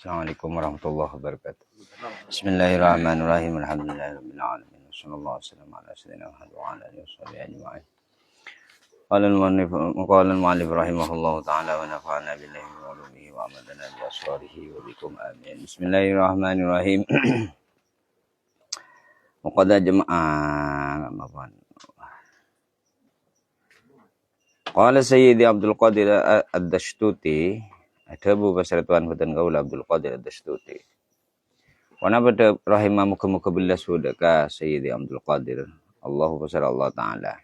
Assalamualaikum warahmatullahi wabarakatuh. Bismillahirrahmanirrahim. Alhamdulillahirabbil alamin. Wassallallahu ala sayyidina Muhammad wa ala alihi washabihi ajma'in. Qala al-mu'allif rahimahullahu ta'ala wa nafa'ana billahi wa ulumihi wa amadana bi asrarihi wa bikum amin. Bismillahirrahmanirrahim. Muqaddah jemaah apa? Qala Sayyidi Abdul Qadir Ad-Dashtuti, adabu basaratuan hutan gaul Abdul Qadir Ad-Dashtuti. Wana pada rahimah muka-muka billah sudaka Sayyidi Abdul Qadir. Allahu basar Allah Ta'ala.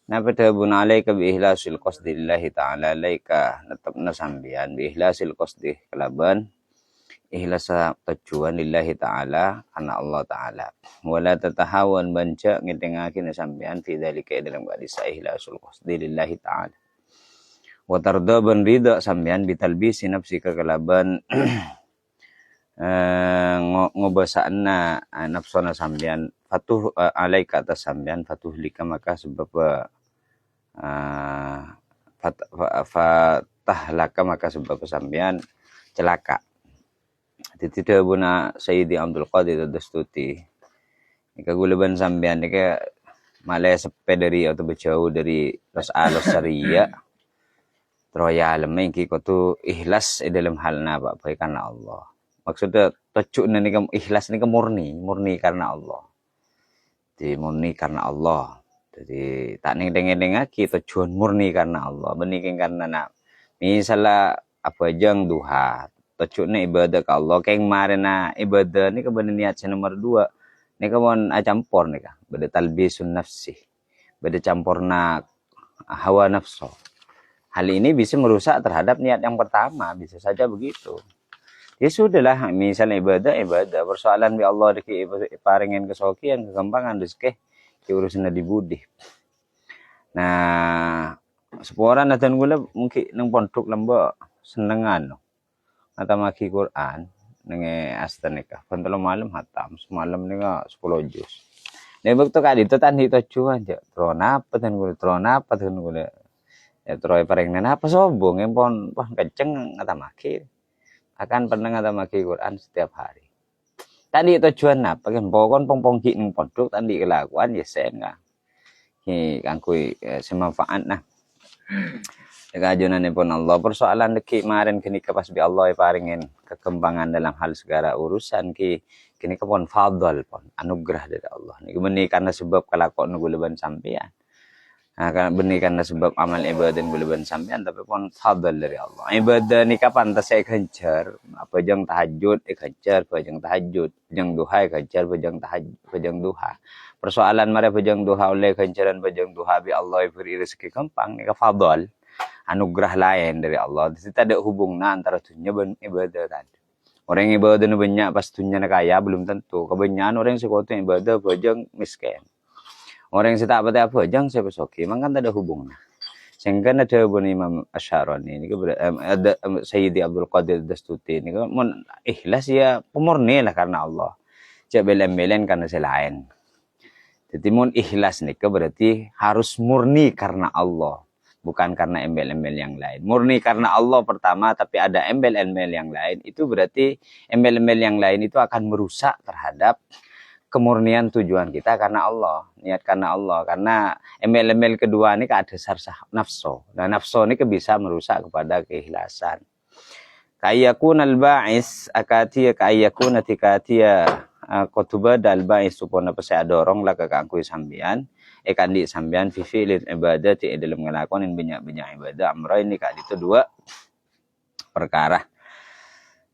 Na pada bun alaika bi ihlasil qasdi lillahi ta'ala alaika natapna sambian bi ihlasil qasdi kelaban ihlasa tujuan lillahi ta'ala karena Allah Ta'ala. Wala tatahawan banca ngedengakin sambian fi dzalika dalam hadis ihlasul qasdi lillahi ta'ala. Wa tarda ban ridha sampean bitalbisi nafsika kalaban ngobasaanna nafsana sampean fatuh alaika atas sampean fatuh lika maka sebab fatah laka maka sebab sampean celaka. Tidak buna Sayyidi Abdul Qadir Ad-Dashtuti ika guleban sampean ika malaya sepe dari atau berjauh dari alos syariah Troya alam ki ko tu ikhlas dalam hal na apa karena Allah. Maksudnya tujuh ni kamu ikhlas ni kamu murni karena Allah. Jadi murni karena Allah. Jadi tak neng dengar tujuan murni karena Allah. Benikin karena nak misalnya apa jang duha. Tujuh ni ibadah ke Allah. Keng kemarin na ibadah ni kebenar niat nomor 2. Ni kamu campur ni kah. Beda talbisun nafsi. Beda campur na hawa nafsu. Hal ini bisa merusak terhadap niat yang pertama, bisa saja begitu. Ya sudahlah, misalnya ibadah, persoalan bi Allah deki paringin kesokian, kegampangan rezeki, urusan di budi. Nah, seporan dan gula mungkin nang pondok lembo senengan, atau maki Quran, nenge astanika, pentolo malam hatam, semalam nenga 10 juz. Nih waktu kali itu tadi tujuan aja, trona apa dan gula. Ya terus paring nana apa sombong yang pon kenceng ngatamaki akan pernah ngatamaki Quran setiap hari. Tadi tujuan apa kan pokon pong ning pondok tadi kelakuan ya sen nga. Ki kangkui semanfaat nah. Kajunan pun Allah persoalan deki kemarin kini kepas bi Allah paringin kekembangan dalam hal segala urusan kini kepon fadl pon anugerah dari Allah. Niki benih karena sebab kelakuan nuguleban sampean. Nah, karena benih karena sebab amal ibadah guleban sampean tapi pun fadl dari Allah. Ibadah ni kapan saya kejar apa jang tahajud kejar pajang tahajud, pajang duha kejar pajang tahajud, pajang duha. Persoalan mare pajang duha oleh kencaran pajang duha bi Allah beri rezeki gampang ni ka fadl. Anugerah lain dari Allah. Tidak ada hubungna antara dunia dan ibadah tadi. Orang yang ibadah nu banyak pas dunia kaya belum tentu. Kebanyakan orang yang sekutu ibadah pajang miskin. Orang yang tak apa jangan saya pesoki, memang kan ada hubungnya. Sehingga ada Ibnu Imam Asy'arani ini ada Sayyidi Abdul Qadir Ad-Dashtuti ini kan ikhlas ya pemurni lah karena Allah. Cak belen-belen karena selain. Jadi mun ikhlas nih berarti harus murni karena Allah, bukan karena embel-embel yang lain. Murni karena Allah pertama, tapi ada embel-embel yang lain itu berarti embel-embel yang lain itu akan merusak terhadap kemurnian tujuan kita karena Allah, niat karena Allah. Karena embel-embel kedua ini ada sarsah nafsu. Nah nafsu ini bisa merusak kepada keikhlasan. Kayakun al-ba'is akatia kayakun atikatia qutubada al-ba'is supona saya dorong lah ke kangkui sambian kandi sambian fi fi'lil ibadati dalam ngelakonin banyak ibadah amra ini kak itu 2 perkara.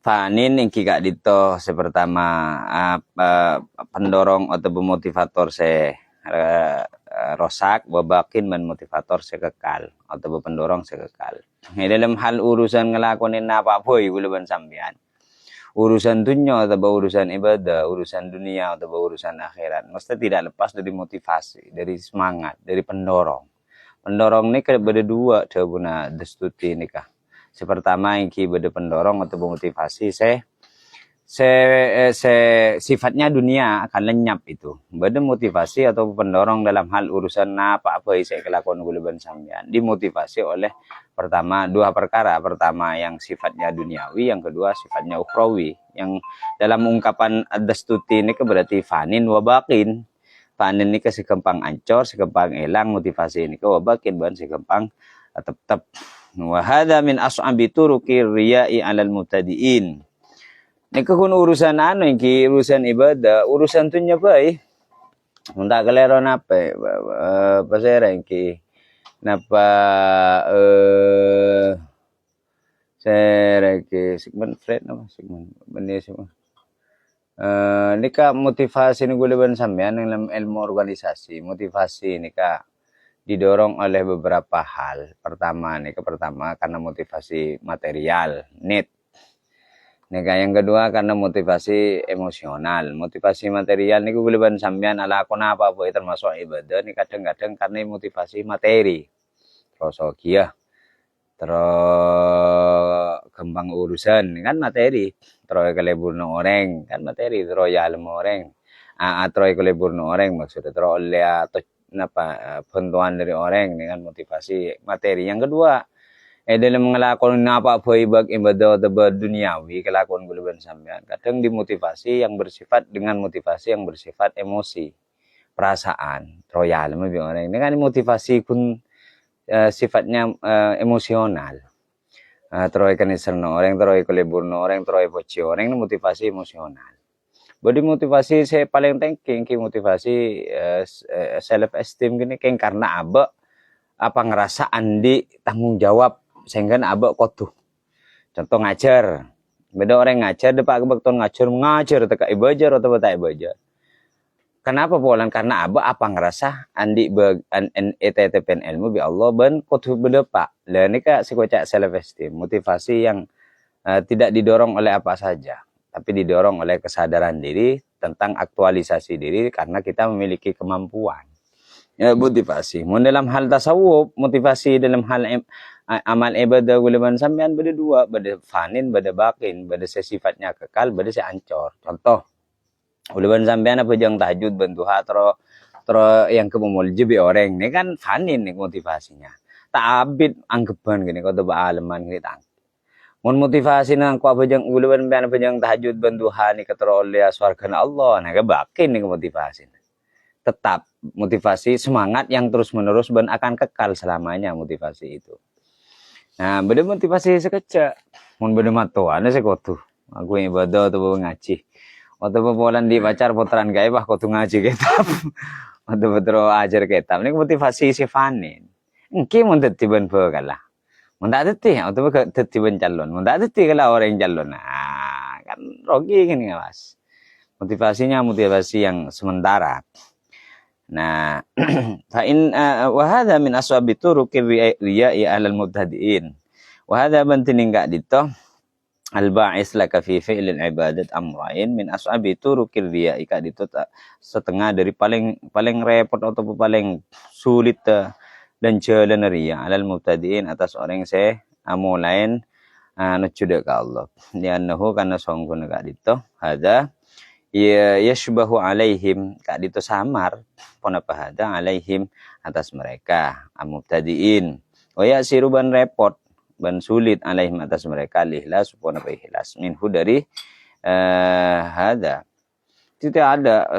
Fanin yang kika dito sepertama pendorong atau motivator rosak, wabakin dan motivator kekal atau pendorong kekal. Dalam hal urusan ngelakonin apa boy bulan sampean. Urusan dunia atau urusan ibadah, urusan dunia atau urusan akhirat, mesti tidak lepas dari motivasi, dari semangat, dari pendorong. Pendorong ini ada 2 jawabuna Dashtuti nikah. Sepertama yang beda pendorong atau memotivasi sifatnya dunia akan lenyap itu. Beda motivasi atau pendorong dalam hal urusan apa saya kelakuan guleban sampean dimotivasi oleh pertama dua perkara. Pertama yang sifatnya duniawi, yang kedua sifatnya ukhrawi. Yang dalam ungkapan ad-Dastuti ini berarti fanin wabakin. Fanin ini sekempang ancor, sekempang elang, motivasi ini wabakin ban sekempang tetap. Wa hadza min as'abi turuqi riya'i 'alal mubtadi'in. Nika kun urusan ki urusan ibadah, urusan tunya baik. Munta kalero nape, pasera ki napa sere ki Sigmund Freud nama Sigmund benih semua. Nika motivasi ni guleban sampean dalam ilmu organisasi. Motivasi nika didorong oleh beberapa hal. Pertama karena motivasi material, need. Yang kedua karena motivasi emosional. Motivasi material niku guleban sampean ala akon apa termasuk ibadah nih kadang-kadang karena motivasi materi. Terus terus kembang urusan kan materi. Terus keleburno orang kan materi. Terus ya alem orang. Terus keleburno orang maksudnya terus oleh atau bantuan dari orang dengan motivasi materi. Yang kedua dalam melakukan apa ibadah duniawi kelakuan guleban sampean kadang dimotivasi yang bersifat dengan motivasi yang bersifat emosi perasaan royal lebih orang ini kan motivasi pun sifatnya emosional terus kan orang terus keleburno orang terus poci orang ini motivasi emosional. Bodi motivasi saya paling thinking motivasi self esteem gini karena apa ngerasa andi tanggung jawab sehingga abak kotuh. Contoh ngajar. Beda orang ngajar depak kebetulan ngajar teka ibajar atau tak ibajar. Kenapa polan? Karena abak apa ngerasa andi ETTPN ilmu bi Allah ben kotuh bedepak. Lah ini kak sikocak self esteem, motivasi yang tidak didorong oleh apa saja, tapi didorong oleh kesadaran diri tentang aktualisasi diri karena kita memiliki kemampuan. Ya, motivasi. Dalam hal tasawuf, motivasi dalam hal amal ibadah guleban sampean beda dua, beda fanin, beda bakin, beda sifatnya kekal, beda ancor. Contoh, guleban sampean apa jang tahajud bantuha terus yang kemulji bi orang ini kan fanin nih motivasinya. Tak abid anggeban gini kau coba aleman gini tang. Motivasi nang ku apa jang guleban sampean apa jang tahajud bantuha nih ketero oleh swarga Allah, nah bakin nih motivasi. Tetap motivasi semangat yang terus-menerus dan akan kekal selamanya motivasi itu. Nah, beda motivasi sekecak. Mun beda matuan sekotu. Aku ibadah atau ngaji. Atau polan di pacar putaran gaib bah kotu ngaji kitab. Atau betul ajar kitab. Ini motivasi si fanin. Engki mun tetiban kalah. Mun tak teti atau tetiban calon. Mun tak teti kalah orang calon. Nah, kan rogi gini Mas. Motivasinya motivasi yang sementara. Nah, wa hadza min aswabi turuqi riya'i ahlal mubtadi'in. Wa hadza bantin enggak dito al-ba'is laka fi fi'lil ibadat amrain min aswabi turuqi riya'i ka dito setengah dari paling repot atau paling sulit dan jalan riya alal mubtadi'in atas orang yang amulain nujuda ka Allah. Liannahu kana songkun ka dito hadza ya yashbahu alaihim kak dito samar ponapahada alaihim atas mereka amubtadiin wa yasiru ban repot ban sulit alaihim atas mereka lihlas ponapa ihlas minhu dari hada tidak ada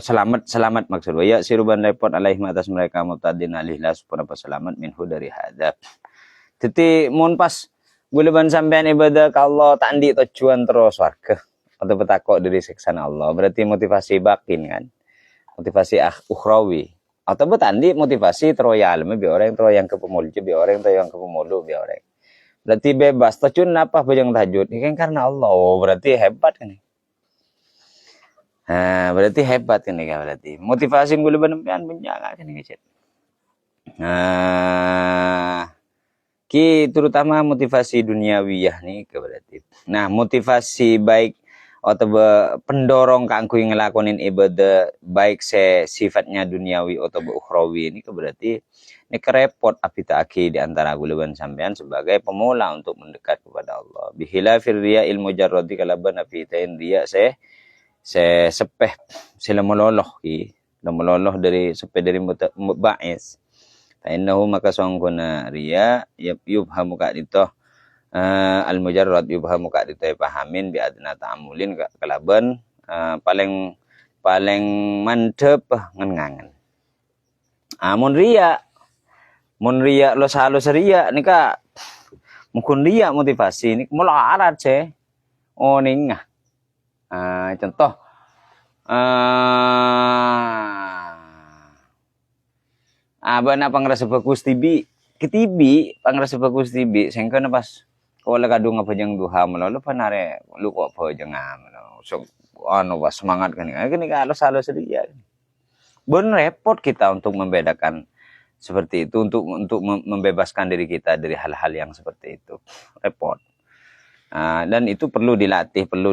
selamat maksud wa yasiru ban repot alaihim atas mereka mubtadiin lihlas ponapa selamat minhu dari hada titi mun pas guleban sampean ibadah ka Allah tandi tujuan terus warga atau bertakwa dari siksaan Allah berarti motivasi batin kan motivasi ukhrawi atau betandi motivasi troyal bi orang yang kepemulju bi orang yang kepemulu bi orang berarti bebas tajun apa bajang tahajud ini kan karena Allah berarti hebat kan berarti hebat kan berarti motivasi boleh benempian penjaga kan ngecet terutama motivasi duniawiyah nih berarti nah motivasi baik atau pendorong kangku ngelakonin ibadah baik sifatnya duniawi atau ukhrawi ini berarti ini kerepot apitaki di antara guluban sampean sebagai pemula untuk mendekat kepada Allah. Bihilafir riya ilmu jarrodi kalaban apitain riya sepeh sila meloloh dari sepeh dari mubais. Tainahu maka songkona riya yubhamu ka dito al mujarrad yubhamu ka dito pahamin bi adna ta'amulin kalaban paling mantep ngangangan. Mun riya lo halus riya nika mungkin riya motivasi ini mula arat se ningah. Contoh bana pangrasa bagus tibi ketibi pangrasa bagus tibi sengko na pas wala kadung apa jang duha mo lo panare lu ko apa jang so was semangat kan ini halus riya. Bon repot kita untuk membedakan seperti itu untuk membebaskan diri kita dari hal-hal yang seperti itu repot. Dan itu perlu dilatih, perlu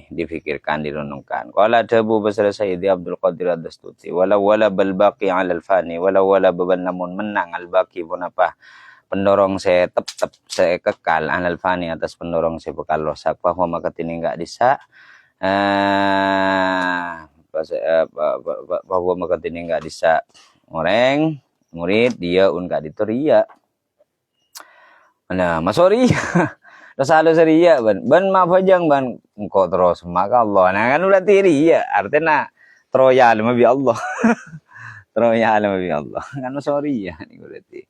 difikirkan, direnungkan. Qala Abu Basra Sayyidi Abdul Qadir Ad-Dastuti wala bal baqi 'ala al-fani wala beban namun menang al-baqi pun apa pendorong saya tetap saya kekal al fani atas pendorong saya bekal rosak bahwa maka tini enggak bisa bahwa maka tini enggak bisa orang murid dia enggak diteria. Nah, masori Rasalo riya ban mafajang ban engkau terus maka Allah. Nah kan udah riya artinya troya lama bi Allah. Troya lama bi Allah. Kan sorry ya nih berarti.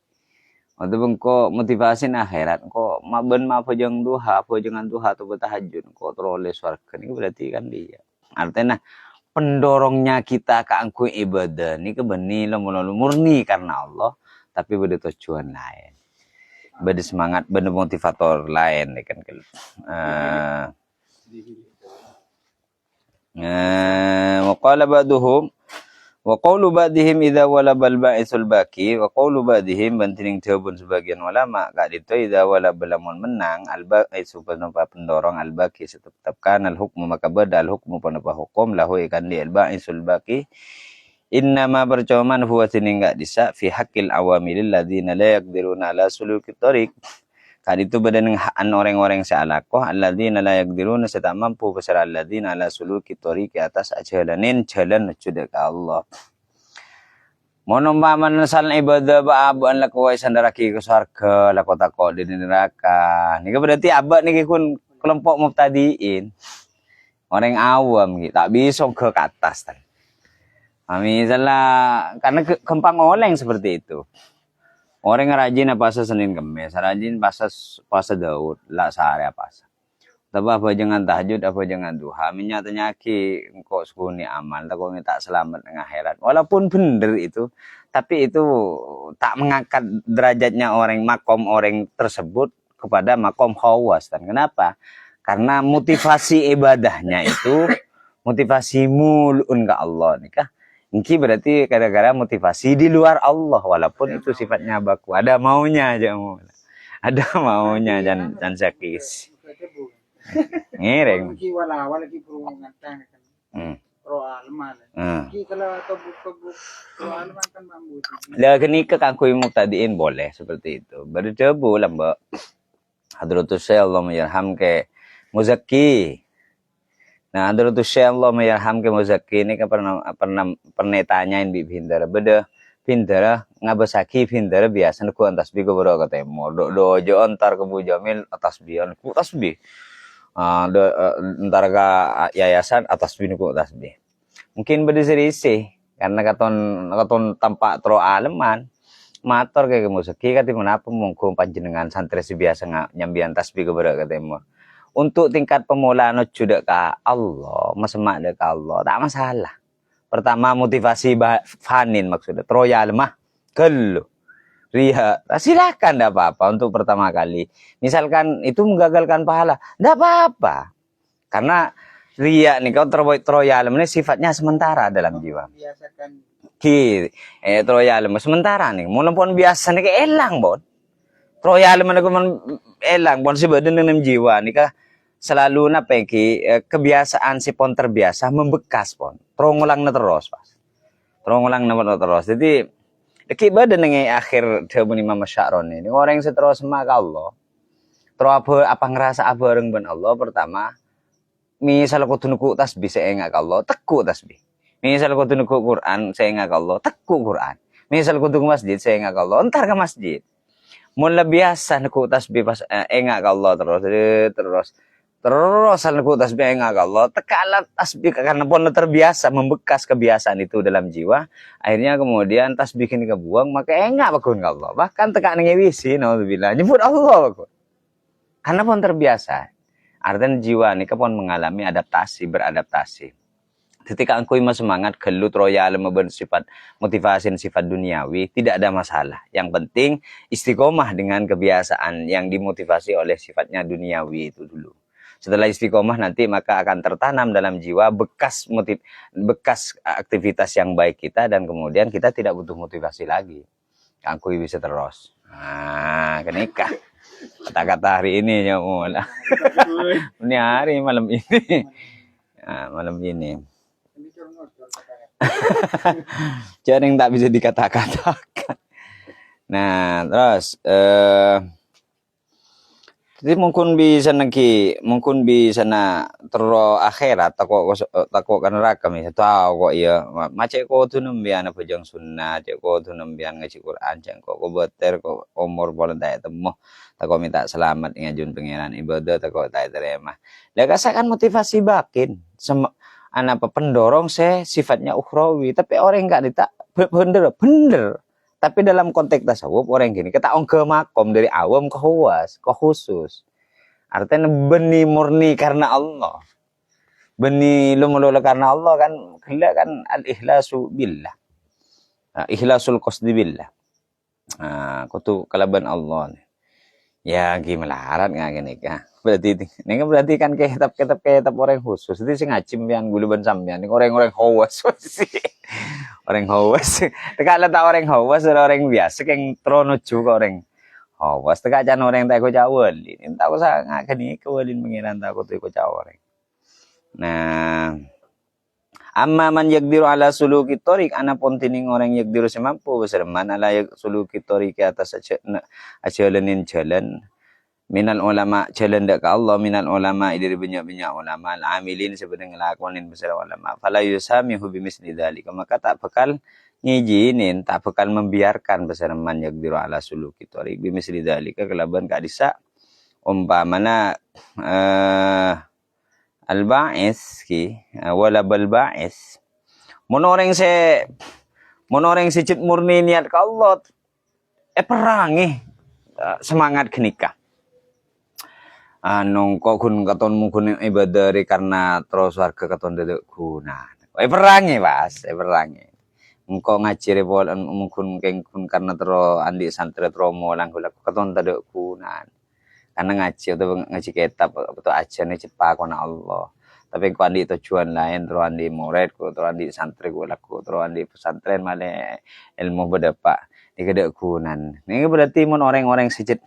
Untuk engkau motivasi akhirat engkau ban mafajang duha, jangan duha atau bertahajud engkau teroleh surga ini berarti kan dia. Artinya pendorongnya kita ke angku ibadah ini kebeni lalu murni karena Allah tapi beda tujuan lain. Beda semangat, beda motivator lain kan wa qala ba'duhum wa qawlu ba'dihim idza walabal ba'isul baki wa qawlu ba'dihim bantining jawabun sebagian ulama kak dito idza walabalamun menang al ba'isu penapa pendorong al baki tetapkan al hukmu maka badal hukmu penapa hukum lahu ikan di al ba'isul baki innama percoman huwa sini enggak bisa fi haqqil awamilil ladzina la yaqdiruna ala suluki thariq. Kad itu badan orang-orang sealakoh alladzina la yaqdiruna tak mampu besar alladzina ala suluki thariq atas jalan menuju ke Allah. Mono paman sal ibadah ba aban la kuwi sandaraki ke surga la kota kok di neraka. Niki berarti abad niki kun kelompok mubtadiin. Orang awam gitu tak bisa ke atas tan. Misalnya karena kempang oleng seperti itu. Orang rajin apa Senin Kemis, rajin puasa Daud, lah sehari apa. Tapi apa jangan tahajud, apa jangan duha. Nyatanya ki engkau sukuni amal, takut minta selamat dengan akhirat. Walaupun benar itu, tapi itu tak mengangkat derajatnya orang makom orang tersebut kepada makom khawas. Dan kenapa? Karena motivasi ibadahnya itu motivasi mulun ke Allah nikah. Ini berarti kadang-kadang motivasi di luar Allah walaupun itu sifatnya baku. Ada maunya aja mau. Ada maunya dan sakis. Ngereng. Lah kini ke kangkui muktadiin boleh seperti itu. Berdebu lah mbak. Hadratus Syekh Allah yarham ke Muzaki. Nah, Hadratus Syekh Allah yarham ke Muzaki ini kan pernah tanyain bi Bindara. Beda Bindara ngabasaki Bindara biasa ku antas bi ko bro kata mo. Dojo antar ke Bu Jamil atas bian ku tasbih. Entar ka yayasan atas bi ku tasbih. Mungkin beda serisi karena katon tampak tro aleman. Mator kayak Muzaki kati menapa mungkum panjenengan santri biasa nyambian tasbih ko bro kata mo. Untuk tingkat pemula nuju ka Allah, mesemak dek Allah, tak masalah. Pertama motivasi fanin maksudnya, troyal mah, gelo, riha, silakan tidak apa-apa untuk pertama kali. Misalkan itu menggagalkan pahala, tidak apa-apa. Karena riya nih kau troyal ini sifatnya sementara dalam jiwa. Troyal sementara nih, walaupun biasa nih kayak elang bon. Troyal mana elang bon sih badan dengan jiwa nih kah. selalu kebiasaan si pon terbiasa membekas pon. Terongulang na terus pas. Terongulang na terus. Jadi kiba dengan akhir terbuni Mama Sya'ron ini orang yang seterus maka Allah. Terus apa ngerasa apa orang ben Allah pertama. Misal ko tunuku tasbih saya enggak Allah teku tasbih. Misal ko tunuku Quran saya enggak Allah teku Quran. Misal ko tunuku masjid saya enggak Allah entar ke masjid. Mula biasa nuku tasbih pas enggak Allah terus nuku tasbih enggak Allah tekalah tasbih karena pun terbiasa membekas kebiasaan itu dalam jiwa akhirnya kemudian tasbih ini kebuang maka enggak bakun Allah bahkan tekan ngewisi naudzubillah nyebut Allah bakun karena pun terbiasa artinya jiwa ini pun mengalami beradaptasi ketika engkau semangat gelut royal bersifat motivasi sifat duniawi tidak ada masalah yang penting istiqomah dengan kebiasaan yang dimotivasi oleh sifatnya duniawi itu dulu. Setelah istiqomah nanti maka akan tertanam dalam jiwa bekas aktivitas yang baik kita dan kemudian kita tidak butuh motivasi lagi. Angkui bisa terus. Nah, kenikah. Kata-kata hari ini ya mulai. Ini hari malam ini. Nah, malam ini. Jadi yang tak bisa dikata-katakan. Nah, terus jadi mungkin bisa na terus akhirat tako kan neraka mi tahu kok iya macet ko tu nembian apa jang sunnah cek ko tu nembian ngaji Quran cek ko beter ko umur boleh tak temu tako minta selamat ngajun pangeran ibadah tako tak terima lah kasakan motivasi bakin anak pendorong sifatnya ukhrawi tapi orang enggak ditak bener tapi dalam konteks tasawuf orang gini kita ke makom dari awam ke huwas ke khusus artinya benih murni karena Allah benih lumulula karena Allah kan gila kan al-ikhlasu billah ikhlasul qasdi billah kutu kalaban Allah ya gimana harat nggak gini kan berarti kan kitab orang khusus itu sing ngacim yang guluban sampean orang-orang hawas orang hawas tekala tak orang hawas orang biasa yang trono juga orang hawas teka jan orang tak ko jawalin tak usah ngakani kewalin mengiran tak ko ko orang nah amma man yaqdiru ala suluki tariq ana pontining orang yaqdiru semampu beserman ala suluki tariq ke atas jalan minal ulama jalan dak ke Allah minal ulama dari banyak-banyak ulama al-amilin sebenarnya ngelakonin besar ulama fala yusamihu bimisli dzalika maka tak bakal ngijinin tak bakal membiarkan besar man yaqdiru ala suluki tariq bimisli dzalika kelaban kadisa umpamana al-ba'is ki wala bal ba'is monoreng cit murni niat ke Allah perangi semangat kenikah nong kok kun katon mungkin ibadah karena terus warga katon dedek guna perangi perangi engkau ngaji repol mungkin kengkun karena terus andi santri tromo langgul katon dedek guna karena ngaji atau ngaji kitab atau aja nih cepat kona Allah tapi kau andi tujuan lain terus andi murid ku terus andi santri ku laku terus andi pesantren malah ilmu berdapat di kedek gunan ini berarti mon orang-orang sijit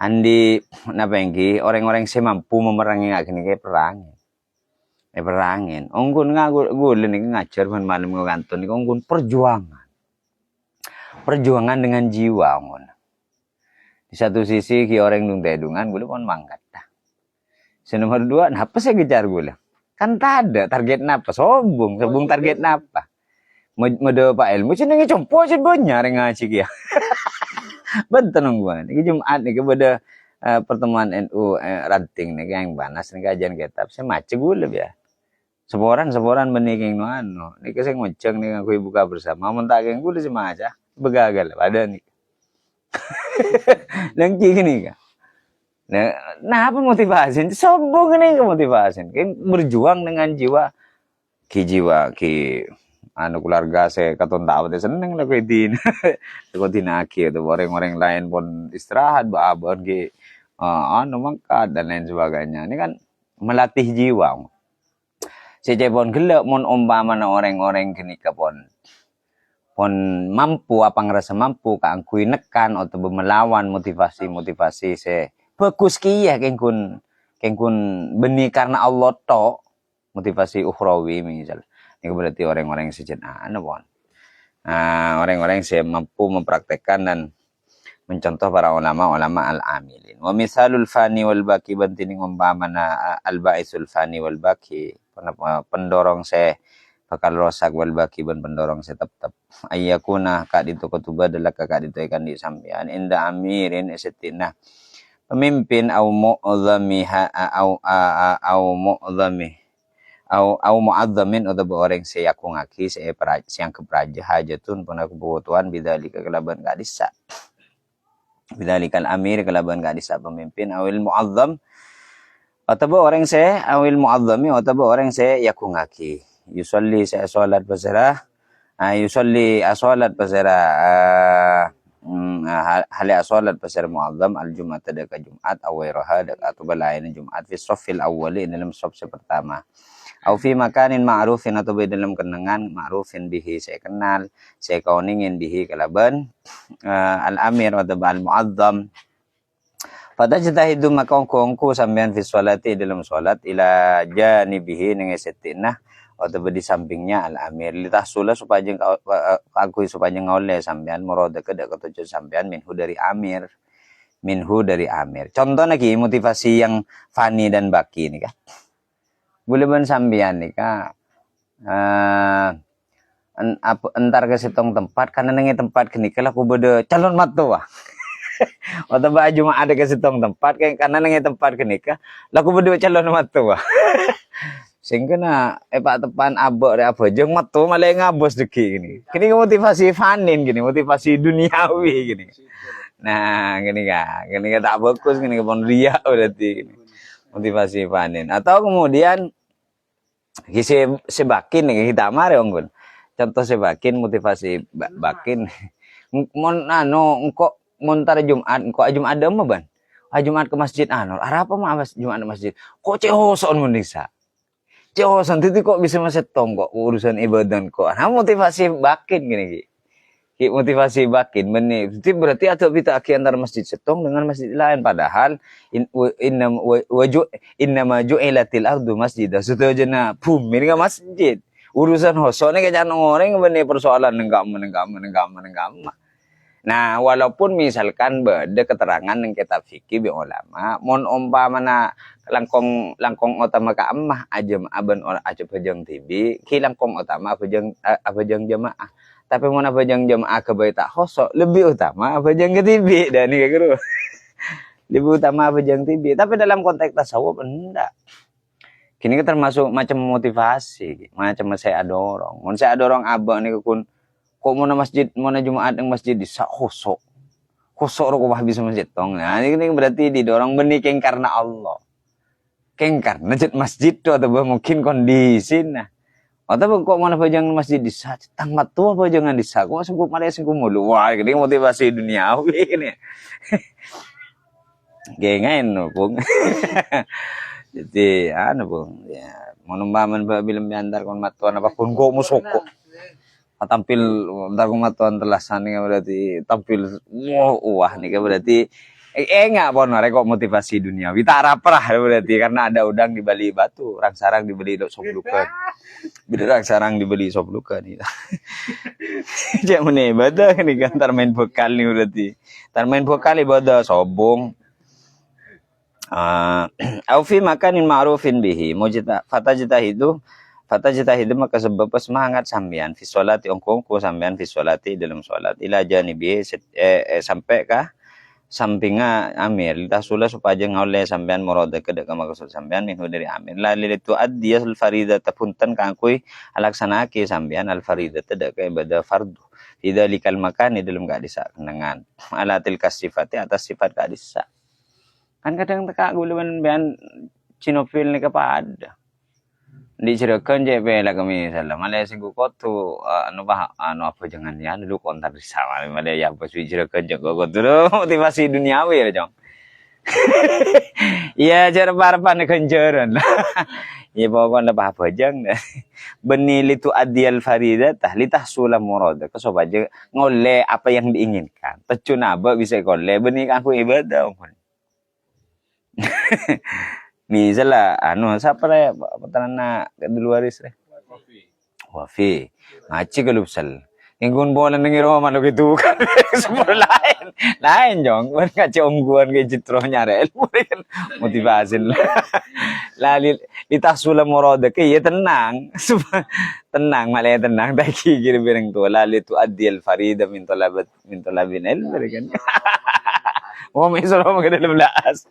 andi napengki orang-orang semampu memerangi ngak gini kayak perangin onggun ngagulin iki ngajar malam ngantun iki onggun perjuangan dengan jiwa onggun di satu sisi ki orang dung tedungan gue pun mangkat dah nomor 2 apa saya kejar gue kan tak ada target napa sombong target napa mode pak ilmu cenenge compo cen banyak ngaji kia bentar nungguan ini Jumat nih kepada pertemuan NU ranting nih yang panas nih kajian kitab saya macet gue ya seboran beniking no nih saya ngoceng nih aku buka bersama mentah yang gue cuma aja begagal pada nih lengki gini kan nah apa motivasi sombong nih motivasi kan berjuang dengan jiwa keluarga saya katon tahu deh seneng lah kuidin akhir tuh orang-orang lain pun istirahat baabon mangkat dan lain sebagainya ini kan melatih jiwa si cepon gelap mon umpamana orang-orang kenika pon mampu apa ngerasa mampu kaangkui nekan atau melawan motivasi se bagus kia kengkun kengkun benih karena Allah tok, motivasi ukhrawi misal. Ini berarti orang-orang yang sejenak, pon. Nah, orang-orang yang mampu mempraktekkan dan mencontoh para ulama-ulama al-amilin. Wa misalul fani wal baki bantining umpamana al-ba'isul fani wal baki, pendorong se bakal rosak wal baki ban pendorong se tetap. Ayyakuna ka ditu kutuba adalah kakak ditu ikan di sampean inda amirin esetina pemimpin au mu'zamiha au mu'zami au mu'azzamin atau orang saya aku ngaki saya siang kepraja hajatun pun aku kebutuhan bidzalika kelaban kadisa bidzalikal amir kelaban kadisa pemimpin awil mu'azzam atau orang saya awil mu'azzami atau orang saya yaku ngaki yusolli saya salat pasara yusolli asolat pasara hal asolat pasara mu'azzam al jumat ada ke jumat awairaha atau balain jumat fi safil awwali dalam saf pertama. Au fi makanin ma'rufin atau dalam kenangan ma'rufin bihi saya kenal saya kauningin bihi kalaban al-amir atau al-mu'azzam pada jatahidu maka ongko sampean fi sholati dalam sholat ila janibihi nang setinah atau di sampingnya al-amir litahsula supaya aku supaya ngoleh sampean murada kedak ketujuh sampean minhu dari amir contoh lagi motivasi yang fani dan baki ini kan boleh ban sambian nih kak entar ke sitong tempat karena nengi tempat kini kalau aku beda calon matua atau baju mah ada ke sitong tempat kayak karena nengi tempat kini kak laku beda calon matua sehingga na pak tepan abok deh apa jeng matu malah ngabos deki kini motivasi fanin gini motivasi duniawi gini nah gini tak bagus gini kebon ria berarti gini motivasi panen atau kemudian sebakin nih kita mari onggun contoh sebakin motivasi bakin mon engko montar Jumat engko Jumat ada mah ban Jumat ke masjid apa mah Jumat masjid kok cehoson mendisa cehoson itu kok bisa masetong kok urusan ibadah kok motivasi bakin gini motivasi bakin menit itu berarti ada beda antara masjid setong dengan masjid lain padahal innama ju'ilatil ardu masjidah setujunya bumi ini masjid urusan hosone kayak orang benih persoalan enggak nah walaupun misalkan beda keterangan yang kita fikih bi ulama mon umpamana langkong utama ka ammah ajam aban ora aja pejang tibi ki langkong utama apa jang jamaah tapi mau apa jang jamaah ke bait tak khosok lebih utama apa jang ke tibi dan ini kayak lebih utama apa jang tibi tapi dalam konteks tasawuf enggak kini termasuk macam motivasi macam saya dorong abang nih kun kok mau masjid mau Jumat yang masjid di khosok roko bisa masjid tong nah ini berarti didorong benikeng karena Allah karena masjid tuh atau mungkin kondisi nah atau kok mana pajang masjid di sa tang matu apa jangan di sa kok sengkup Malaysia sengkup mulu wah ini motivasi duniawi ini gengain no pung jadi pung ya mau numbaman bilang biantar kon matuan apapun kok musoko tampil bentar kok matuan telasan ini berarti tampil wah nih berarti enggak pon kok motivasi duniawi tak raprah berarti karena ada udang di bali batu rang sarang dibeli sop luka bidak sarang dibeli sop luka nih cek meneh bada nih kan tar main vokal nih berarti tar main vokal ibadah sobong au fi makanin ma'rufin bihi mujita fatajidahidu maka sebab semangat sampean fi sholati ongko sampean fi sholati dalam sholat ila janibi sampai kah sampinga amir litasula supaya ngoleh sampean murada kedak maksud sampean minhu dari amir la litu addiyasul faridah tapunten kangkui alaksanake sampean al faridah tidak ke ibadah fardu idzalikal makan dalam gak disa kenangan alatil kasifati atas sifat gak disa kan kadang teka guluan bean cinofil ni kepada dicerakan je bela kami salah Malaysia gukot tu apa jangan ya dulu kontar sama Malaysia apa sih cerakan je gukot tu motivasi duniawi ya jong iya cara parapan kenjaran ya pokoknya apa jang benil itu adial faridah tahlitah sulam murad kesoba je ngoleh apa yang diinginkan tecun apa bisa ngoleh benih aku ibadah Misal lah, siapa lah, patanan na kaduluaris lah. Wafi. Ngaci kalupsal. Ingkun bola nengi Roma lo gitu kan. Semua lain. Lain jong. Bukan ngaci ongguan ke citro nyare. Kan motivasin lah. Lali litah sulam moroda ke ya tenang. Tenang malah tenang. Daki kiri bireng tu. Lali tu adil farida min el kan. Oh misal mau ke dalam las.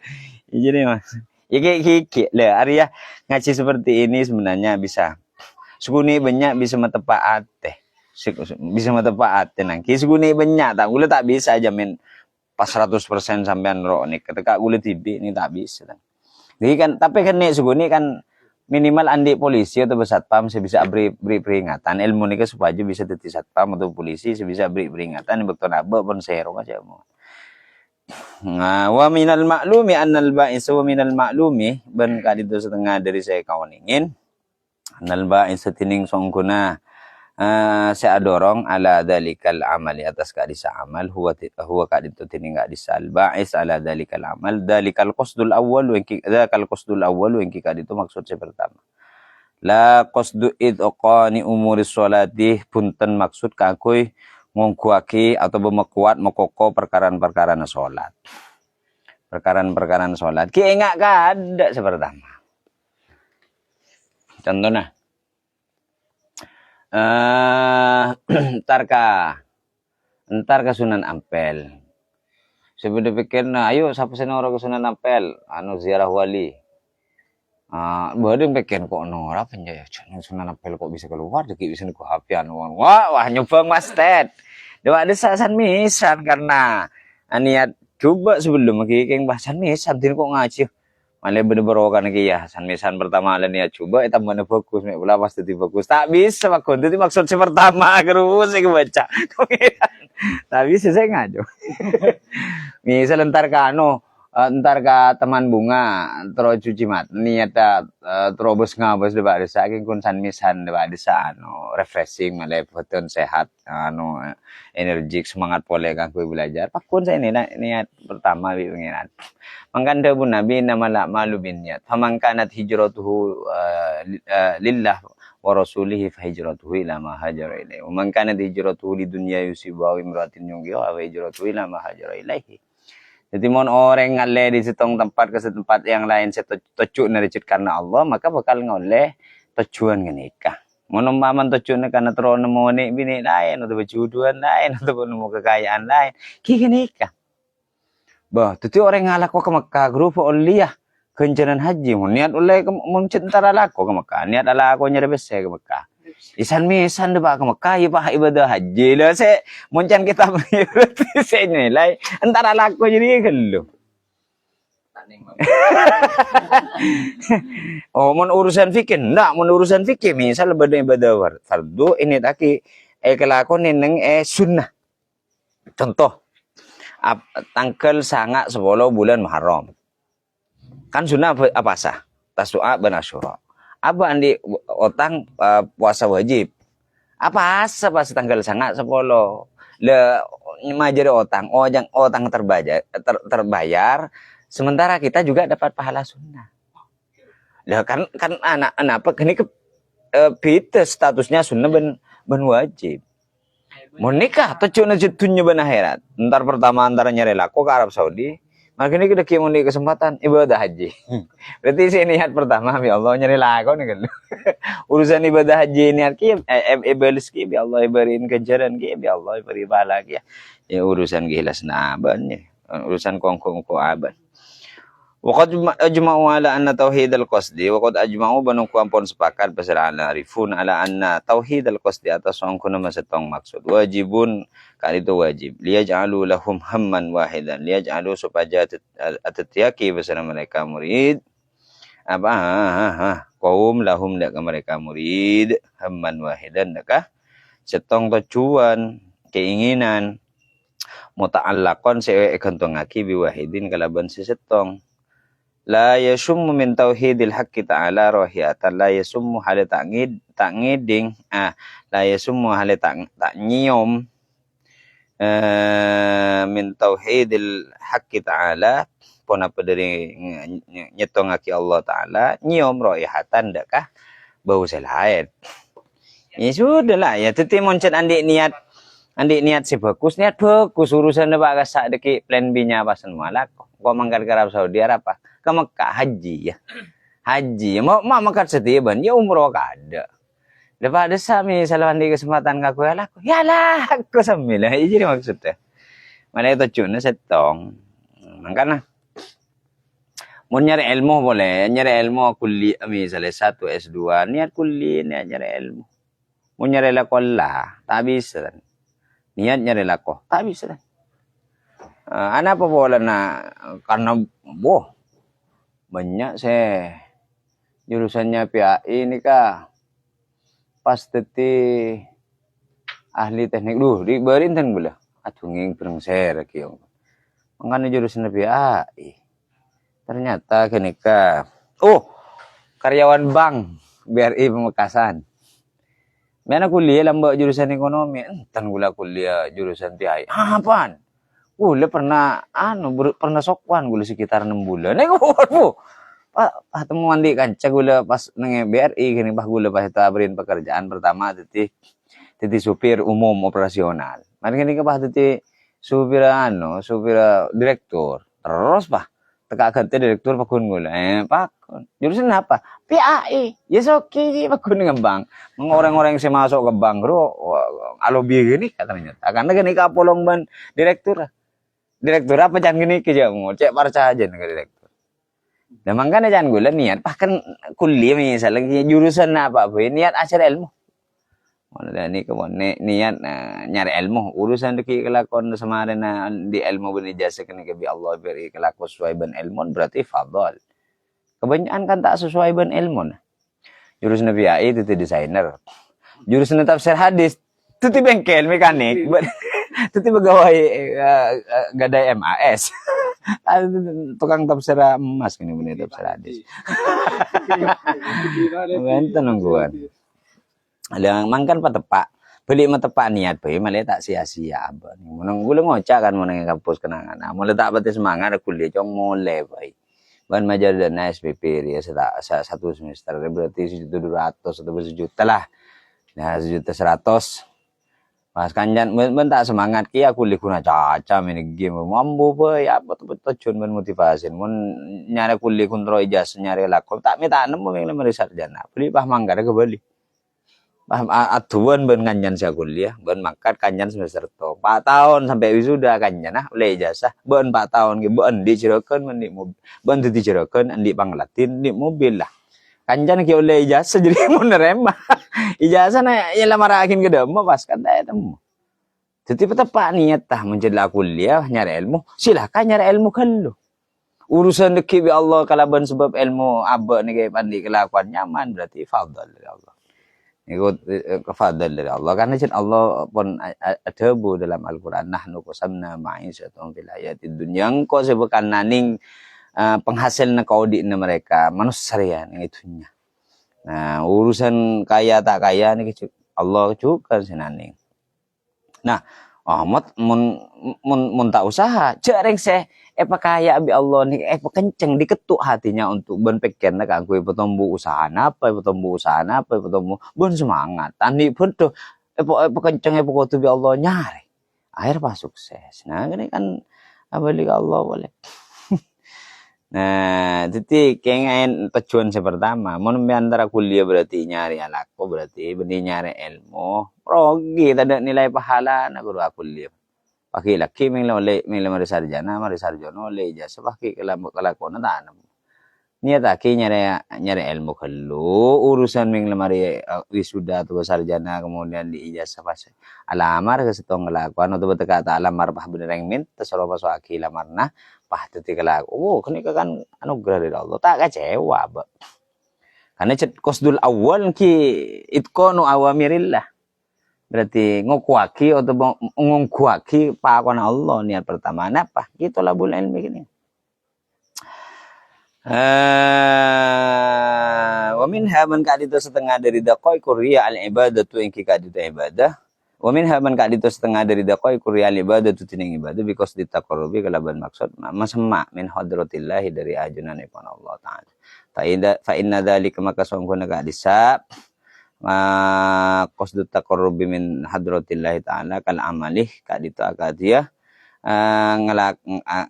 Jadi mas. Ya kayak lah. Arya ngaci seperti ini sebenarnya bisa. Suguni banyak bisa matepaat teh. Bisa matepaat tenang. Ki suguni banyak tak gula tak bisa jamin pas 100% sampean ro nih. Ketika gula tibi ini tak bisa. Jadi kan tapi kan nih suguni kan minimal andi polisi atau satpam saya bisa beri peringatan ilmu nih supaya bisa dadi satpam atau polisi saya bisa beri peringatan betul apa pun serong aja mau. Nah, wa minal maklumi annal ba'is wa minal maklumi ban kadito setengah dari saya kawan ingin annal ba'is tining songkuna saya dorong ala dalikal amali atas kadisa amal huwa kadito tining kadisa al ba'is ala dalikal amal dalikal qasdul awwal wa dzakal qasdul awwal wa kadito maksud saya pertama la qasdu idqani umuri sholati punten maksud kakoy ngongkuaki atau bemekuat mekoko perkara-perkara salat. Perkara-perkara salat. Ki enggak kada sepertama. Contohnya entar ka Sunan Ampel. Sebelum pikir ayo siapa senoro ke Sunan Ampel, ziarah wali. Baru pikir kok nora penjaya Sunan Ampel kok bisa keluar, jadi bisa ku hapian wah nyoba Mas Ted. Dewa ada sasan misan karena niat coba sebelum keng bahasan misan tin kok ngaji. Malah bener-bener kan ya san misan pertama ala niat coba eta mana fokus mek pula pasti fokus. Tak bisa makon itu maksud si pertama terus saya baca. Tak bisa saya ngajo. Misal entar ka entar ka teman bunga terus cuci mat niat terobos ngabos debat desa kun san misan debat desa refreshing malah foton sehat energik semangat pole kan ku belajar pakun saya ini niat pertama bi pengiran mangkanda pun nabi nama la malu bin niat famangkanat hijratuhu lillah wa rasulihi fa hijratuhu ila ma hajara ilaihi wa man kanat hijratuhu lidunya yusibu wa imratin yungiha wa hijratuhu ila ma hajara ilaihi. Jadi mon orang ngale di setong tempat ke tempat yang lain setuju naricit karena Allah maka bakal ngoleh tujuan nikah. Mon umpaman tujuan karena terus nemu nih bini lain atau berjuduan lain atau nemu kekayaan lain, kiki nikah. Bah, tuh orang ngalak ke Mekah grup oliyah kencanan haji mon niat oleh mencintara lako ke Mekah niat ala aku nyerebes ke Mekah. Isan misan de ke Mekah ya pak ibadah haji lah saya moncan kita berarti saya nilai antara laku jadi gelo. Oh mon urusan fikih enggak mon urusan fikih misal ibadah fardu ini taki kelakon neng sunnah. Contoh tanggal sangat 10 bulan Muharram. Kan sunnah apa sah? Tasua ben Asyura. Apa andi otang puasa wajib apa asa pas tanggal sangat 10 le majari otang otang terbayar sementara kita juga dapat pahala sunnah lah kan anak apa ini beda statusnya sunnah ben wajib mau nikah tujuan jatuhnya ben akhirat ntar pertama antara nyari laku ke Arab Saudi makanya kita kiamun di kesempatan ibadah haji. Berarti saya niat pertama ya Allah nyari laku nih kan. Urusan ibadah haji niat ki ibalis ki ya Allah ibarin kejaran ki ya Allah ibari bala ki ya urusan gilas naban ya. Urusan kongkong ko aban. Waqad ajma'u ala anna tauhid al-qasdi waqad ajma'u banung kuampon sepakat pasal ala arifun ala anna tauhid al-qasdi atas songko nama setong maksud wajibun kali itu wajib liyaj'alu lahum hamman wahidan liyaj'alu supaya atatiyaki pasal mereka murid kaum lahum dak mereka murid hamman wahidan dakah setong tujuan keinginan muta'allaqan sewe ekantongaki biwahidin kalaban sesetong la yasummu min tauhidil haqqi ta'ala rohiyatan la yasummu hale ta'ngiding la yasummu hale ta'nyom min tauhidil haqqi ta'ala pon apa dari nyetong aki Allah Taala nyium roihatan dekah bau selain. Ya sudah lah ya teti moncet andi niat si bagus urusan apa kasak deki plan B-nya pasan malak kok mangkat ke Arab Saudi apa ke Mekah haji ya mau mangkat setiban ya umroh kada dapat desa misalnya di kesempatan kaku ya lah aku sambil lah jadi maksudnya mana itu cuna setong makanya mau nyari ilmu boleh nyari ilmu kuliah misalnya 1 S2 niat kuliah niat nyari ilmu mau nyari lakolah tak bisa niat nyari lakoh tak bisa anak apa boleh karena banyak saya jurusannya PAI ini kah pas teti ahli teknik dibarin kan boleh nging berengser kiong makanya jurusan PAI ternyata kenika karyawan bank BRI Pamekasan mana kuliah lambak jurusan ekonomi entan gula kuliah jurusan PAI apaan gula pernah pernah sokwan gula sekitar 6 bulan waduh Pak temu mandi kanca gula pas nenge BRI gini bah gula pas tabarin pekerjaan pertama teti supir umum operasional. Mari gini ke bah teti supir direktur. Terus bah teka ganti direktur pakun gula. Pakun. Jurusan apa? PAI. Yes oke pakun dengan bank. Orang-orang yang masuk ke bank bro alobi gini katanya. Karena gini ke polong ban direktur. Direktur apa jangan gini ke jamu. Cek parca aja nih direktur. Nah makanya jangan gula niat bahkan kuliah misalnya jurusan apa niat ajar ilmu mana ni niat nyari ilmu urusan deki kelakon semarin di ilmu beni jasa kena kebi Allah beri kelakon sesuai ben ilmu berarti fadl kebanyakan kan tak sesuai ben ilmu jurusan PAI itu desainer jurusan tafsir hadis itu di bengkel mekanik itu pegawai gadai MAS tukang tafsir emas kini bener tafsir hadis. Benten nungguan. Yang mangkan patepak beli matepak niat bae malah tak sia-sia abah. Mun gula ngocak kan mun kampus kenangan. Mulai tak pati semangat kuliah cong mulai bae. Ban majar dan SPP dia satu semester berarti 1.200 atau 1 juta lah. Nah 1.100.000 Mas kanjan ben tak semangat ki aku likuna caca main game mambu bae apa betul ben motivasi mun nyari kuliah kontro ijazah nyari lakon tak minta nemu yang lemari sarjana beli pah manggar ke Bali pah atuan ben kanjan sia kuliah ben mangkat kanjan semester 4 tahun sampai wisuda kanjan oleh ijazah ben 4 tahun ge ben dicerokeun men di mobil ben dicerokeun andi panglatin di mobil lah kanjan ki oleh ijazah jadi mau nerima ijazah na ya lamarakin ke demo pas kata temu jadi tepat niat tah menjadi kuliah nyari ilmu silakan nyari ilmu kalau urusan deki bi Allah kalaban sebab ilmu aba ni kayak pandi kelakuan nyaman berarti fadl dari Allah ikut kefadl dari Allah karena Allah pun ada dalam Al-Qur'an nahnu qasamna ma'isyatan fil hayatid dunya engko sebekan naning penghasil kaudi mereka manusia yang itunya. Nah, urusan kaya tak kaya nih Allah juga senani. Nah, Ahmad mun tak usaha, jarang kaya abi Allah nih kenceng diketuk hatinya untuk ben pikir nak aku petombu usaha apa ben semangat. Tani bodoh kenceng kudu bi Allah nyari. Akhir pas sukses. Nah, ini kan abali Allah boleh. Nah, jadi kayaknya tujuan pertama, mau antara kuliah berarti nyari alako berarti benih nyari ilmu, rogi tidak nilai pahala, nak guru kuliah. Pakai laki mari sarjana oleh ijazah pakai kelakon tanam. Niat aki nyari ilmu kalau urusan mari wisuda atau sarjana kemudian di ijazah pas alamar ke setong kelakuan atau betul alamar pah bener yang minta selalu masuk aki lamarna pah teti kelakuan kini kan anugerah dari Allah tak kecewa ba karena kosdul awal ki itqanu awamirillah berarti ngokuaki atau ngongkuaki pakon Allah niat pertama apa gitulah bulan ilmu ini. Wa minha man kadita setengah dari daqai kuriya al ibadatu yang kikadita ibadah Wa minha man ka dito setengah dari daqai kuryal ibadah tu tining ibadah because ditaqarrubi kalaban maksud masemma min hadratillah dari ajunan ipun Allah taala. Fa inna dzalika maka sungguhna ka disab qasdu taqarrubi min hadratillah taala kal amalih ka dito akadia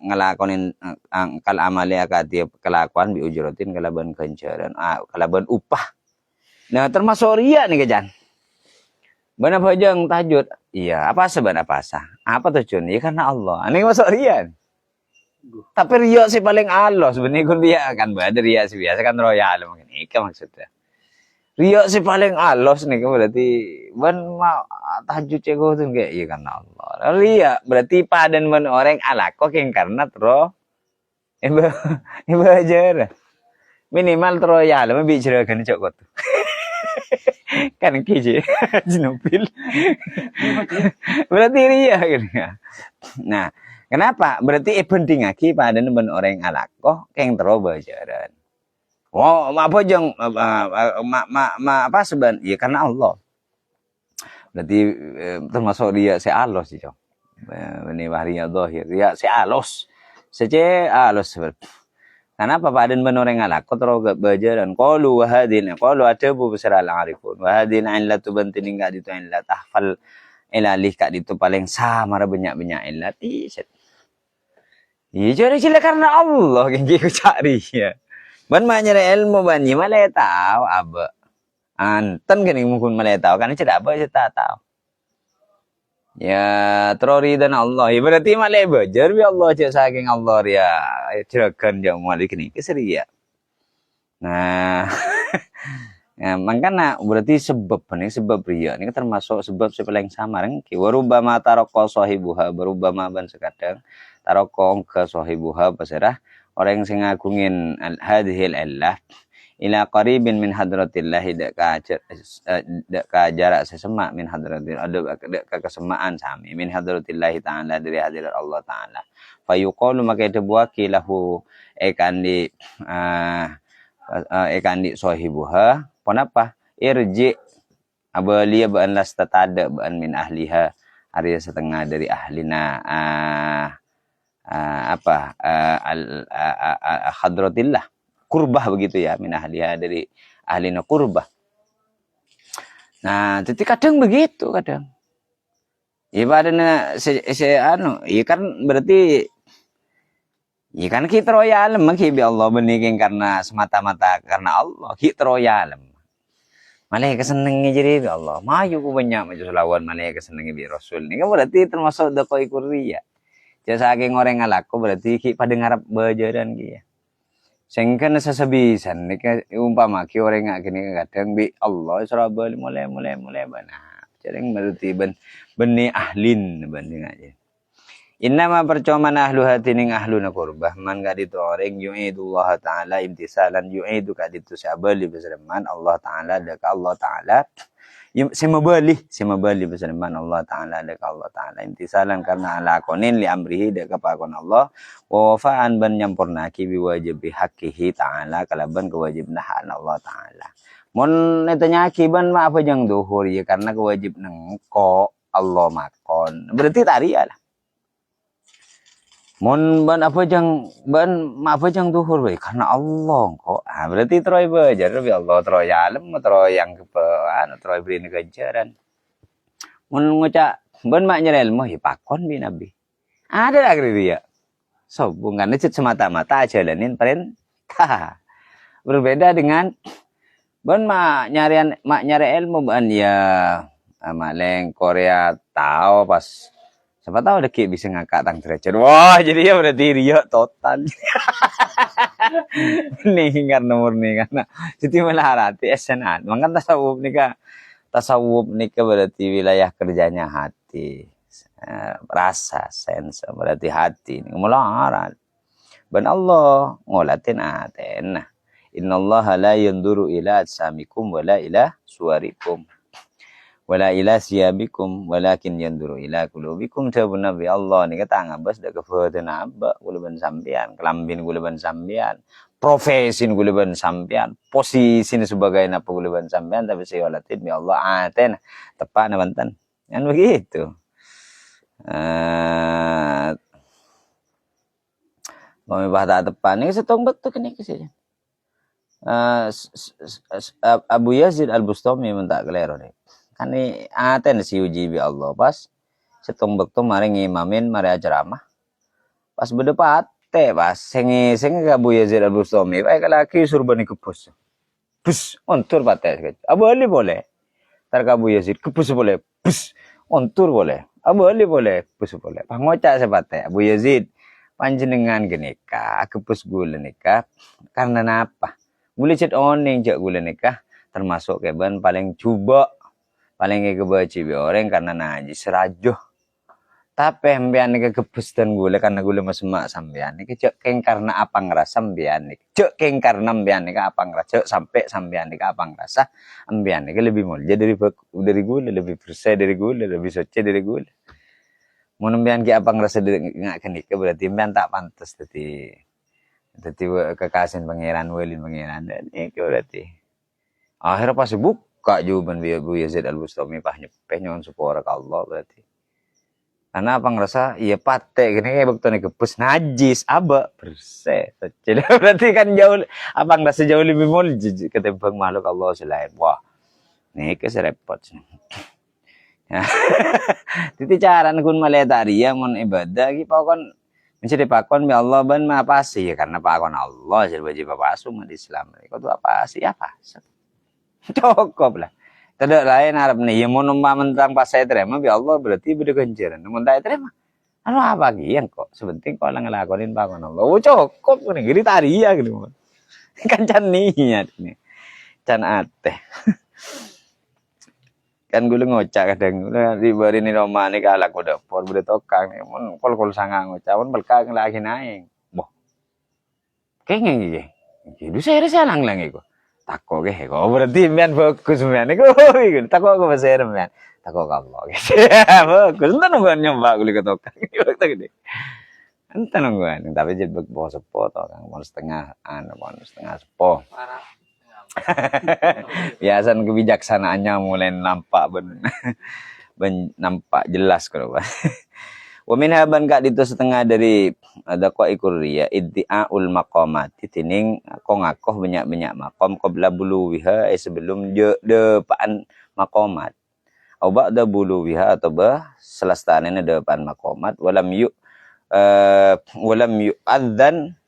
ngelakonin kal amali akadia kelakuan bi ujratin kalaban kencaran kalaban upah. Nah termasuk riya nih kejan. Bana bajang tahajud. Iya, apa sebenarnya apa sah? Apa tujuan? Ya karena Allah. Ini masuk riya. Tapi riya sih paling Allah sebenarnya kun riya kan ada riya sih biasa kan royal mungkin. Itu maksudnya. Riya sih paling Allah nih berarti ban tahajud cego tuh kayak iya karena Allah. Riya berarti padan ban orang ala kok yang karena tro ibu aja. Minimal royal bicara kan cokot. Kan kiji jinupil berarti riya gitu ya. Nah kenapa berarti penting lagi pada ben orang alakoh keng teroba jaran apa jeng apa seban ya karena Allah berarti termasuk riya se Allah sih cok ini wahriya dohir riya se alos sece alos kenapa padan ben orang ngalako teroga bajaran qalu wa hadin qalu atabu besar al-arifun wa hadin illatu bantin enggak ditu illat tahfal ilalih kak ditu paling sama banyak-banyak illat iset. Iya cari karena Allah yang kita cari ya. Ban nyari ilmu ban malah tahu aba. Anten kan mungkin malah tahu kan tidak apa kita tahu. Ya terori dan Allah ya berarti malah bajar bi Allah cek saking Allah ya cerakan jauh malik ini keseri ya. Nah ya, makanya berarti sebab nih sebab riya ini termasuk sebab paling sama kan warubama taroko sahibuha berubama ban sekadang taroko ke sahibuha pasirah orang sing ngagungin hadhil illah ila qaribin min hadratillah dak ka jarak sesemak min hadratillah ada ka kesemaan sami min hadratillah taala dari hadirat Allah taala fayuqalu maka itu buaki lahu ekandi sahibuha kenapa irji abalia ba'an lastatada ba'an min ahliha arya setengah dari ahlina hadratillah kurbah begitu ya min ahliha dari ahlina kurbah. Nah jadi kadang begitu kadang ibadahnya iya kan berarti iya kan kita royal menghibi Allah beniking karena semata-mata karena Allah kita royal malah kesenengnya jadi Allah maju ku banyak maju selawan malah kesenengnya bi Rasul ini kan berarti termasuk dakoi kuriya jasa saking orang ngalaku berarti ki pada ngarap bajaran ki ya sehingga sesebisan nih umpama ki orang ngak gini kadang bi Allah surabaya mulai bana jadi berarti beni ahlin banding aja. Innama percoman ahlu hati ning ahlu na kurbah man ka dito orang yu'idullah ta'ala imtisalan yu'idu ka dito sa abali besarman Allah ta'ala daka Allah ta'ala simabali besarman Allah ta'ala daka Allah ta'ala imtisalan karena alakonin li amrihi daka pakon Allah wafaan ban nyampurnaki biwajibi hakihi ta'ala kalaban kewajib nahan Allah ta'ala mon netanya akiban ma apa jang duhur ya karena kewajib nengko Allah makon berarti tariya lah. Mon ban apa jang duhur bae karena Allah kok. Berarti troy bajar bi Allah troy alam troy yang troy beri ganjaran. Mon ngucap ban mak nyerel mah pakon bi nabi. Ada lagi dia. So bukan itu semata-mata jalanin perintah. Berbeda dengan ban mak nyari ilmu ban ya maleng Korea tahu pas siapa tahu ada bisa ngangkat tang derajat. Wah, jadi ya berarti riya total. Nih karena murni karena jadi malah hati esenan. Maka tasawuf nika berarti wilayah kerjanya hati. Rasa, sense berarti hati. Mulaharan. Ben Allah ngolatin aten. Innallaha la yanduru ila ajsamikum wala ila suwarikum. Wala ila siyabikum walakin yanduru ila qulubikum tabun nabi Allah ni kata ngabas dak kefadan aba gulaban sampean kelambin gulaban sampean profesin gulaban sampean posisi sebagai napa gulaban sampean tapi sayolatin bi Allah aten tepat na banten Kan begitu. Eh, Kami bahasa depan ini setong betul kini kesini. Abu Yazid Al-Bustami mentak kelero deh. Kan ini aten si uji bi Allah pas setong betul mari ngimamin mari ceramah. Pas berdepat teh pas sengi Abu Yazid Al-Bustami baik laki surban kepus. Bus ontur pateh. Abu Ali boleh. Tar Abu Yazid kepus boleh. Bus ontur boleh. Abu Ali boleh. Bus boleh. Pangocak sepateh Abu Yazid panjenengan genika kepus gula nikah karena apa? Gula cet oning cak gula nikah termasuk keban paling coba paling kebaci bi orang karena najis serajuh. Tapi sampean nika kepus dan gula karena gula masemak sampean nika cek keng karena apa ngerasa sampean nika cek keng karena sampean nika apa ngerasa sampai sampean nika apa ngerasa sampean nika lebih mulia dari gula, lebih bersih dari gula, lebih suci dari gula. Mun sampean ki apa ngerasa ngak kenika berarti sampean tak pantas dadi kekasihan pangeran welin pangeran dan itu berarti akhirnya pas buka jawaban Bu Yazid Al-Bustami pah nyepeh nyon supora ka Allah berarti karena apa ngerasa iya pate gini kayak waktu nih kepus najis aba bersih jadi berarti kan jauh apa ngerasa jauh lebih mulia ketimbang makhluk Allah selain wah nih keserepot titi caran kun maletari ya mon ibadah ki pokon mencari pakon bi Allah ban ma apa sih ya karena pakon Allah jadi wajib apa umat Islam itu apa sih apa cukup lah tidak lain Arab nih ya mau numpah mentang pas saya terima bi Allah berarti beda ganjaran namun tak terima anu apa lagi yang kok sebenting kok lang ngelakonin pakon Allah cukup nih gini tari ya gitu kan can niat nih can ateh kan gue ngocak kadang diberi nih Roma nih kalah kuda por bude tokang nih mun kol sangang ngocak mun belkang lagi naik boh kayaknya gitu saya salang lang iku tako ke kok berarti men fokus men iku tako ke bahasa men tako Allah gitu fokus entar nungguan nyoba gue ke tokang waktu gede entar nungguan tapi jadi bawa sepo tokang mau setengah sepo biasan kebijaksanaannya mulai nampak nampak jelas kalau wa minha ban ka ditu setengah dari ada ko ikuria iddiaul maqamati tining ko ngakoh banyak maqam qabla buluwiha sebelum depan maqamat au ba'da buluwiha atau selastane depan maqamat walam yu'adzan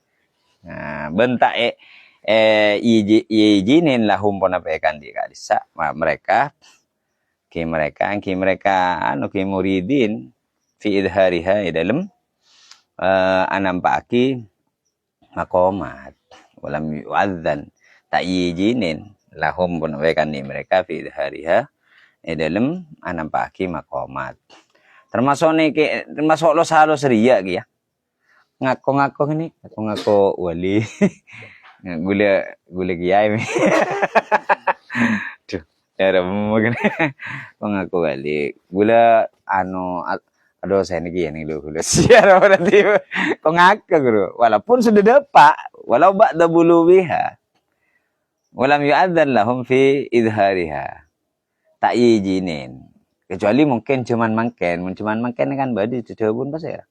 nah bentak izinin lahum ponapekan di kadisa mereka anu ki muridin fi idhariha dalam anampaki maqamat walam yu'adzan tak izinin lahum ponapekan di mereka fi idhariha dalam anampaki maqamat termasuk lo harus riya ki ya ngaku ini ngaku wali gula kiai tuh ya mungkin pengaku kali gula anu aduh saya nih gula siapa berarti pengaku guru walaupun sudah dapat walau ba'da buluwiha walam yu'adzan lahum fi idhariha tak izinin kecuali mungkin cuman mangken kan badi dicebun pas ya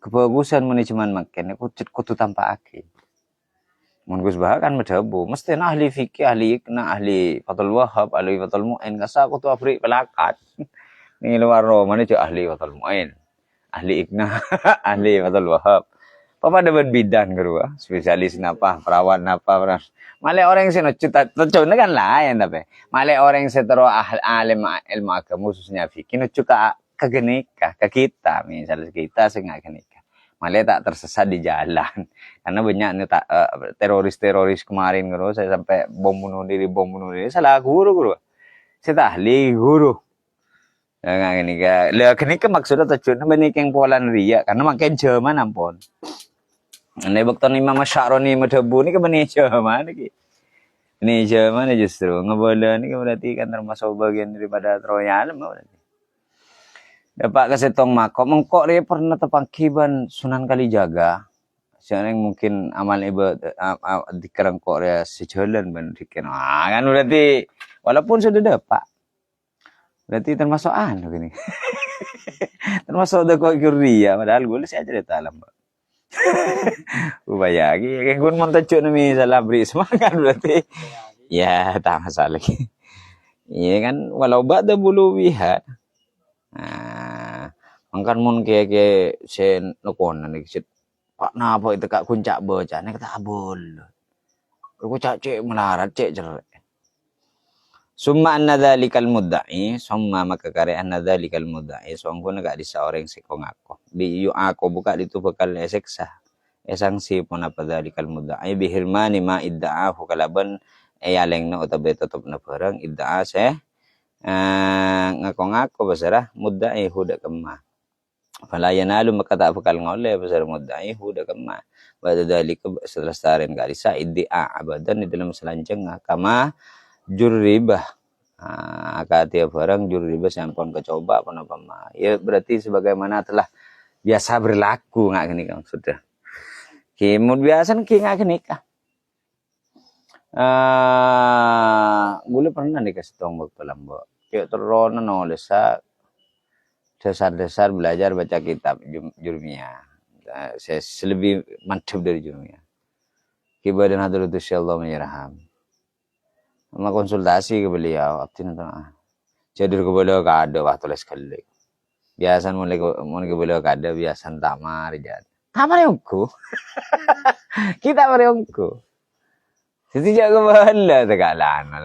kebagusan muni cuman mangken kudu tanpa akil mun Gus Bah kan medhabu mesti ahli fikih ahli ikna ahli Fathul Wahhab ahli Fathul Mu'in kasa aku tuh afri pelakat ning luar mana cek ahli Fathul Mu'in ahli ikna ahli Fathul Wahhab apa ada bidan guru spesialis napa perawat napa male orang sing cocone kan lain tapi male orang sing tero alim ilmu agama khususnya fikih nucuk ke genika ke kita misalnya kita sing genika malah tak tersesat di jalan karena banyak nih teroris kemarin guru saya sampai bom bunuh diri salah guru saya ahli guru nggak gini ke maksudnya tujuannya banyak yang polan ria karena makin Jerman ampun ane bakton Imam Sya'rani madhabu ini kebenih Jerman ini Jerman justru ngebola ini berarti kan termasuk bagian daripada Troyan berarti dapat kesetong makom mengkok dia pernah tepangkiban Sunan Kalijaga siapa yang mungkin amal ibadah dikerengkok dia sejalan ben diken kan berarti walaupun sudah dapat Berarti termasuk gini. Termasuk ada kok kuria, padahal gue saya cerita lah, Mbak. Bayagi, kayak gue mau tajuk nih salah beri semua kan berarti. Ya, tak masalah. Iya kan, walau bada bulu wihat. Nah, mangkan mun kayak sen nokon nih sit. Pak napa itu kak kuncak bocah nek tak abol. Aku cek melarat cek cerek. Summa anna dzalikal mudda'i, summa maka kare anna dzalikal mudda'i, songko naga di seorang sikong ako. Bi yu ako buka itu bakal eseksa. Esangsi pun apa dzalikal mudda'i bihirmani ma idda'ahu kalaban eyaleng na utabe tetep na barang idda'a se ngako-ngako basara mudda'i huda kemma. Fala yanalu maka tak bakal ngole basara mudda'i huda kemma. Pada dzalika setelah starin kalisa idda'a abadan di dalam selanjang kama jurribah. Tiap barang jurribah sampun kecoba apa mah. Ya berarti sebagaimana telah biasa berlaku nggak gini kan sudah. Kimud biasa nggak gini kah. Gue pernah dikasih tombol pelambok. Kayak terona nulis dasar-dasar belajar baca kitab Jurmiyah. Saya lebih mantap dari Jurmiyah. Kibadan hadratus Allah menyeraham. Sama konsultasi ke beliau, jadi ke beliau kada waktu les kali. Biasa mulai ke beliau kada biasa tamar jadi. Tamar yongku, kita mariongku. Setiap ke bala tegalan,